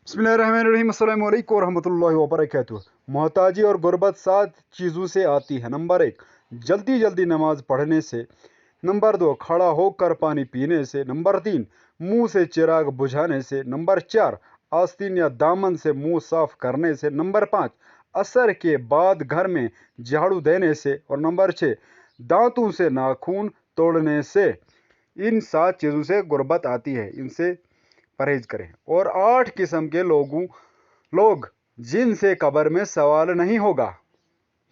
बिस्मिल्लाहिर्रहमानिर्रहीम, अस्सलामु अलैकुम रहमतुल्लाहि व बरकातुहू। मोहताजी और गुर्बत 7 चीज़ों से आती है। नंबर 1, जल्दी जल्दी नमाज पढ़ने से। नंबर 2, खड़ा होकर पानी पीने से। नंबर 3, मुंह से चिराग बुझाने से। नंबर 4, आस्तीन या दामन से मुंह साफ करने से। नंबर 5, असर के बाद घर में झाड़ू देने से। और नंबर 6, दांतों से नाखून तोड़ने से। इन 7 चीज़ों से गुर्बत आती है, इनसे परहेज करें। और 8 किस्म के लोग जिनसे कब्र में सवाल नहीं होगा।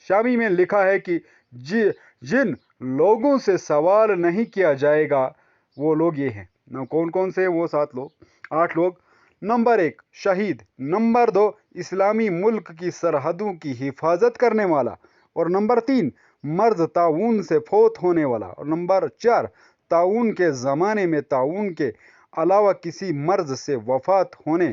शामी में लिखा है कि जिन लोगों से सवाल नहीं किया जाएगा वो लोग ये हैं। ना कौन कौन से? वो 7 लोग, 8 लोग। नंबर 1, शहीद। नंबर 2, इस्लामी मुल्क की सरहदों की हिफाजत करने वाला। और नंबर 3, मर्द ताउन से फोत होने वाला। और नंबर 4, ताउन के ज़माने में ताउन के अलावा किसी मर्ज से वफात होने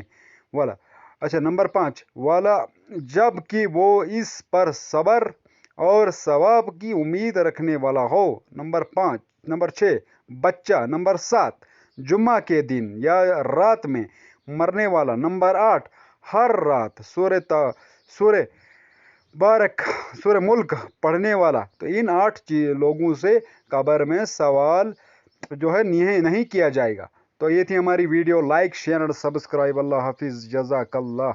वाला। अच्छा, नंबर 5 वाला, जबकि वो इस पर सब्र और सवाब की उम्मीद रखने वाला हो। नंबर 6 बच्चा। नंबर 7 जुम्मा के दिन या रात में मरने वाला। नंबर 8 हर रात सूर्य मुल्क पढ़ने वाला। तो इन 8 लोगों से कब्र में सवाल जो है नहीं किया जाएगा। तो ये थी हमारी वीडियो। लाइक, शेयर और सब्सक्राइब। अल्लाह हाफिज़, जज़ाकल्लाह।